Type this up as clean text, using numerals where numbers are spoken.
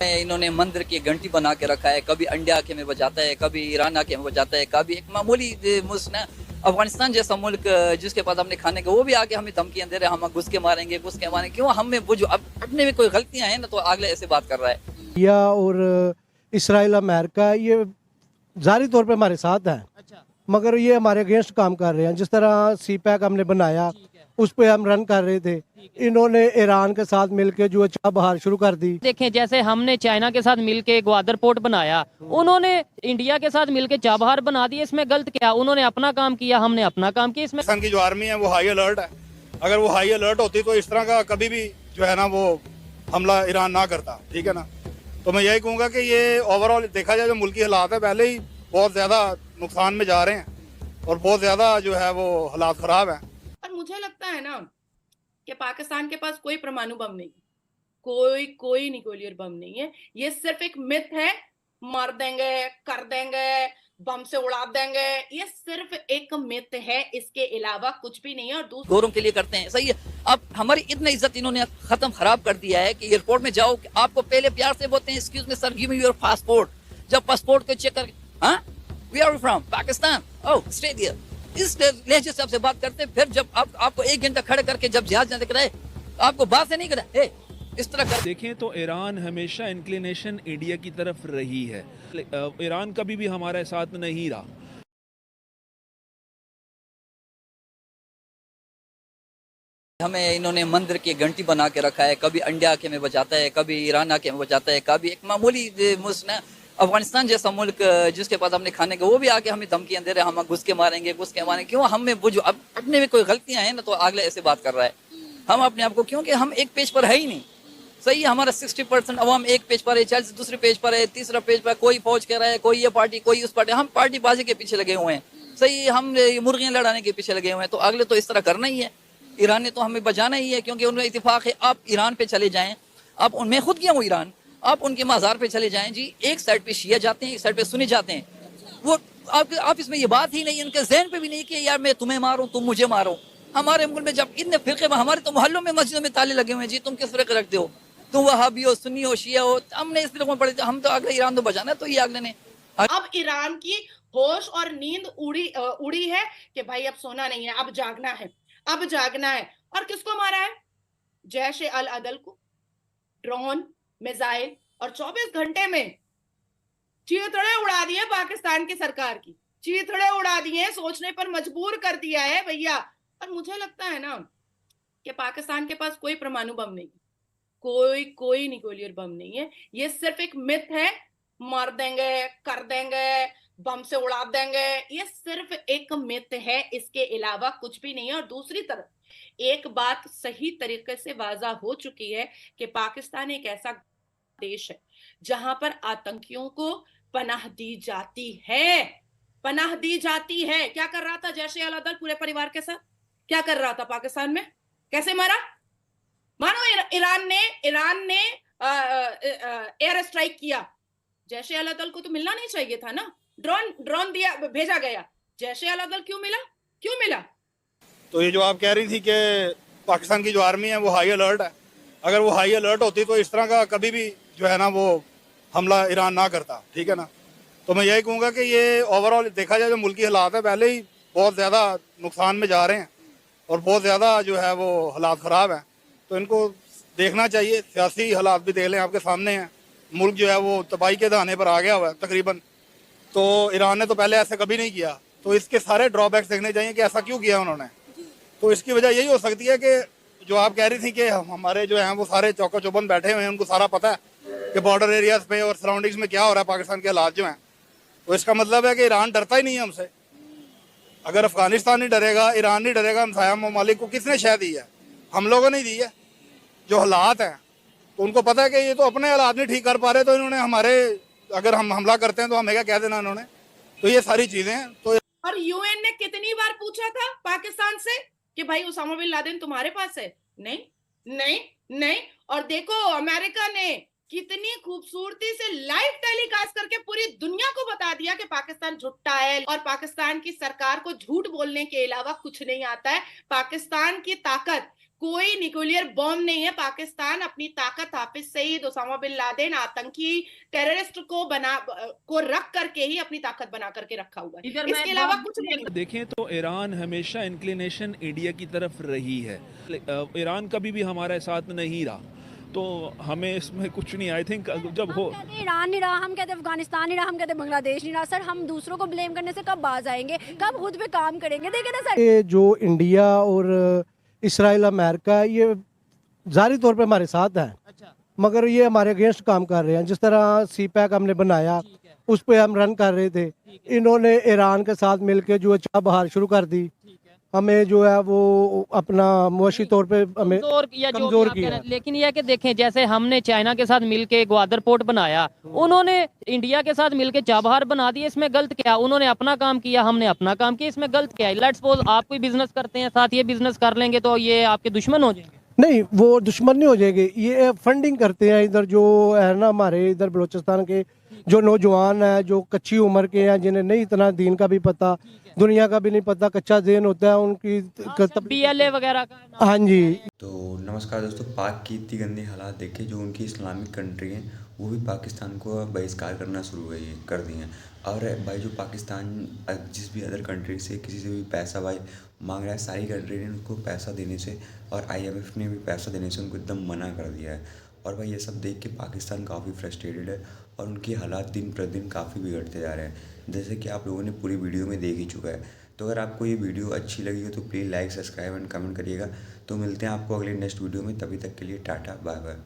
इन्होंने मंदिर की घंटी बना के रखा है, कभी इंडिया आके में बजाता है, कभी ईरान आके में बजाता है, कभी एक मामूली मुल्क ना अफगानिस्तान जैसा मुल्क जिसके पास हमने खाने का वो भी आके हमें धमकियां दे रहे हैं, हम घुस के मारेंगे घुस के मारेंगे। क्यों हमें वो जो अपने में कोई गलतियां हैं ना तो अगले ऐसे बात कर रहा है। इंडिया और इसराइल अमेरिका ये ज़ाहिरी तौर पे हमारे साथ हैं। अच्छा। मगर ये हमारे अगेंस्ट काम कर रहे हैं। जिस तरह सी पैक हमने बनाया उस पे हम रन कर रहे थे, इन्होंने ईरान के साथ मिलकर जो चाबहार शुरू कर दी। देखें, जैसे हमने चाइना के साथ मिलके ग्वादर पोर्ट बनाया, उन्होंने इंडिया के साथ मिलके चाबहार बना दिया। इसमें गलत क्या? उन्होंने अपना काम किया, हमने अपना काम किया। इसमें पाकिस्तान की जो आर्मी है वो हाई अलर्ट है। अगर वो हाई अलर्ट होती तो इस तरह का कभी भी जो है ना वो हमला ईरान ना करता, ठीक है ना। तो मैं यही कहूँगा कि ये ओवरऑल देखा जाए जो मुल्की हालात है पहले ही बहुत ज़्यादा नुकसान में जा रहे हैं और बहुत ज़्यादा जो है वो हालात ख़राब हैं। और मुझे लगता है ना कि पाकिस्तान के पास कोई परमाणु बम नहीं, कोई न्यूक्लियर बम नहीं है। ये सिर्फ एक मिथ है, मार देंगे, कर देंगे, बम से उड़ा देंगे, ये सिर्फ एक मिथ है, इसके अलावा कुछ भी नहीं है। और गोरों के लिए करते हैं, सही है। अब हमारी इतनी इज्जत इन्होंने खत्म खराब कर दिया है कि एयरपोर्ट में जाओ आपको पहले प्यार से बोलते हैं excuse me sir give me your passport. जब पासपोर्ट को चेक कर, हाँ we are from Pakistan, oh stay there, इस लहजे से आपसे बात करते हैं। फिर जब आपको 1 घंटा खड़े करके जब जहाज जाने कराए आपको बात से नहीं करा इस तरह कर। देखें तो ईरान हमेशा इंक्लिनेशन इंडिया की तरफ रही है। ईरान कभी भी हमारे साथ नहीं रहा। हमें इन्होंने मंदिर की घंटी बना के रखा है, कभी इंडिया आके में बजाता है, कभी ईरान आके में बजाता है, कभी एक मामूली मुल्क ना अफगानिस्तान जैसा मुल्क जिसके पास हमने खाने का वो भी आके हमें धमकियां दे रहे हैं, हम घुस के मारेंगे घुस के मारेंगे। क्यों हमें वो जो अपने में कोई गलतियां हैं ना तो अगले ऐसे बात कर रहा है। हम अपने आप को, क्योंकि हम एक पेज पर है ही नहीं, सही है। हमारा 60% अवाम एक पेज पर है, 40 दूसरे पेज पर है, तीसरा पेज पर कोई फौज कह रहा है, कोई ये पार्टी कोई उस पार्टी। हम पार्टी बाजी के पीछे लगे हुए हैं, सही। हम मुर्गियां लड़ाने के पीछे लगे हुए हैं, तो अगले तो इस तरह करना ही है। ईरान ने तो हमें बचाना ही है क्योंकि उनमें इत्तेफाक है। आप ईरान पे चले जाएं, आप उनमें खुद गया हूँ ईरान, आप उनके मज़ार पे चले जाएं जी, एक साइड पे शिया जाते हैं, एक साइड पे सुनी जाते हैं। वो आप इसमें ये बात ही नहीं, उनके जहन पे भी नहीं कि यार मैं तुम्हें मारूं तुम मुझे मारो। हमारे मुल्क में जब इतने फिरके, हमारे तो मोहल्लों में मस्जिदों में ताले लगे हुए हैं जी, तुम किस फिरके रखते हो, तुम वहाबी हो सुन्नी हो शिया हो। हमने इस फिरके में पड़े, हम तो अगले ईरान तो बचाना है, तो ये अगले ने अब ईरान की होश और नींद उड़ी है कि भाई अब सोना नहीं है, अब जागना है, अब जागना है। और किसको मारा है? जैश अल अदल को, ड्रोन, मिसाइल, और 24 घंटे में चीथड़े उड़ा दिए पाकिस्तान की सरकार की, चीथड़े उड़ा दिए, सोचने पर मजबूर कर दिया है भैया। और मुझे लगता है ना कि पाकिस्तान के पास कोई परमाणु बम नहीं, कोई न्यूक्लियर बम नहीं है। ये सिर्फ एक मिथ है, मार देंगे, कर देंगे, बम से उड़ा देंगे, ये सिर्फ एक मिथ है, इसके अलावा कुछ भी नहीं है। और दूसरी तरफ एक बात सही तरीके से वाजा हो चुकी है कि पाकिस्तान एक ऐसा देश है जहां पर आतंकियों को पनाह दी जाती है, पनाह दी जाती है। क्या कर रहा था जैश अल अदल पूरे परिवार के साथ? क्या कर रहा था पाकिस्तान में? कैसे मारा? मानो ईरान ने एयर स्ट्राइक किया, जैश अल अदल को तो मिलना नहीं चाहिए था ना। ड्रोन दिया, भेजा गया, जैश अल अदल क्यों मिला? तो ये जो आप कह रही थी कि पाकिस्तान की जो आर्मी है वो हाई अलर्ट है। अगर वो हाई अलर्ट होती तो इस तरह का कभी भी जो है ना वो हमला ईरान ना करता, ठीक है ना। तो मैं यही कहूँगा कि ये ओवरऑल देखा जाए जो मुल्की हालात है पहले ही बहुत ज़्यादा नुकसान में जा रहे हैं और बहुत ज़्यादा जो है वो हालात ख़राब हैं। तो इनको देखना चाहिए, सियासी हालात भी देख लें, आपके सामने हैं। मुल्क जो है वो तबाही के दहाने पर आ गया हुआ है तकरीबन। तो ईरान ने तो पहले ऐसा कभी नहीं किया, तो इसके सारे ड्रॉबैक्स देखने चाहिए कि ऐसा क्यों किया उन्होंने। तो इसकी वजह यही हो सकती है कि जो आप कह रही थी कि हमारे जो हैं वो सारे चौका चौबंद बैठे हुए हैं, उनको सारा पता है कि बॉर्डर एरियाज पे और सराउंडिंग्स में क्या हो रहा है, पाकिस्तान के हालात जो हैं। तो इसका मतलब है कि ईरान डरता ही नहीं है हमसे। अगर अफगानिस्तान नहीं डरेगा, ईरान नहीं डरेगा, हमसाया ममालिक को किसने शह दी है? हम लोगों ने दी है। जो हालात हैं तो उनको पता है कि ये तो अपने हालात नहीं ठीक कर पा रहे, तो इन्होंने हमारे, अगर हम हमला करते हैं तो हमें क्या कह देना इन्होंने। तो ये सारी चीजें हैं। तो और यूएन ने कितनी बार पूछा था पाकिस्तान से कि भाई उसामा बिन लादेन तुम्हारे पास है? नहीं नहीं नहीं। और देखो अमेरिका ने कितनी खूबसूरती से लाइव टेलीकास्ट करके पूरी दुनिया को बता दिया कि पाकिस्तान झूठा है और पाकिस्तान की सरकार को झूठ बोलने के अलावा कुछ नहीं आता है। पाकिस्तान की ताकत कोई न्यूक्लियर बॉम्ब नहीं है। पाकिस्तान अपनी ताकत Hafiz Saeed, Osama bin Laden, आतंकी टेररिस्ट को रख करके ही अपनी ताकत बना करके रखा हुआ है, इसके अलावा कुछ नहीं। देखें तो ईरान हमेशा इंक्लिनेशन इंडिया की तरफ रही है। ईरान कभी भी हमारे साथ नहीं रहा, तो हमें इसमें कुछ नहीं, आई थिंक जब हो कहते हैं ईरान नहीं रहा, हम कहते हैं अफगानिस्तान नहीं रहा, हम कहते हैं बांग्लादेश नहीं रहा। सर हम दूसरों को ब्लेम करने से कब बाज आएंगे, कब खुद पे काम करेंगे? देखे ना सर, ये जो इंडिया और इसराइल अमेरिका ये ज़ाहिरी तौर पे हमारे साथ है, अच्छा, मगर ये हमारे अगेंस्ट काम कर रहे हैं। जिस तरह सी पैक हमने बनाया ठीक है, उस पर हम रन कर रहे थे, ठीक है, इन्होंने ईरान के साथ मिलके जो है चाह बहार शुरू कर दी। ठीक है। हमें जो है वो अपना मुआशी तौर पे हमें कमजोर या जो भी कमजोर आप किया। कह रहे हैं। लेकिन यह है कि देखें, जैसे हमने चाइना के साथ मिलके ग्वादर पोर्ट बनाया, उन्होंने इंडिया के साथ मिलके चाबहार बना दिया। इसमें गलत क्या? उन्होंने अपना काम किया, हमने अपना काम किया, इसमें गलत क्या है? लेट्स सपोज आप कोई बिजनेस करते हैं, साथ ये बिजनेस कर लेंगे तो ये आपके दुश्मन हो जाएंगे। नहीं, वो दुश्मन नहीं हो जाएंगे, ये फंडिंग करते हैं। इधर जो है ना हमारे इधर बलूचिस्तान के जो नौजवान हैं, जो कच्ची उम्र के हैं, जिन्हें नहीं इतना दीन का भी पता, दुनिया का भी नहीं पता, कच्चा ज़हन होता है उनकी BLA वगैरह का। हाँ जी। तो नमस्कार दोस्तों, पाक की इतनी गंदी हालात देखे, जो उनकी इस्लामिक कंट्री हैं वो भी पाकिस्तान को बहिष्कार करना शुरू कर दिए हैं। और भाई जो पाकिस्तान जिस भी अदर कंट्री से किसी से भी पैसा भाई मांग रहा है, सारी कंट्री ने उनको पैसा देने से और IMF ने भी पैसा देने से उनको एकदम मना कर दिया है। और भाई ये सब देख के पाकिस्तान काफ़ी फ्रस्ट्रेटेड है और उनकी हालात दिन प्रतिदिन काफ़ी बिगड़ते जा रहे हैं, जैसे कि आप लोगों ने पूरी वीडियो में देख ही चुका है। तो अगर आपको ये वीडियो अच्छी लगी हो तो please like, subscribe and comment करिएगा। तो मिलते हैं आपको अगले नेक्स्ट वीडियो में, तभी तक के लिए टाटा बाय बाय।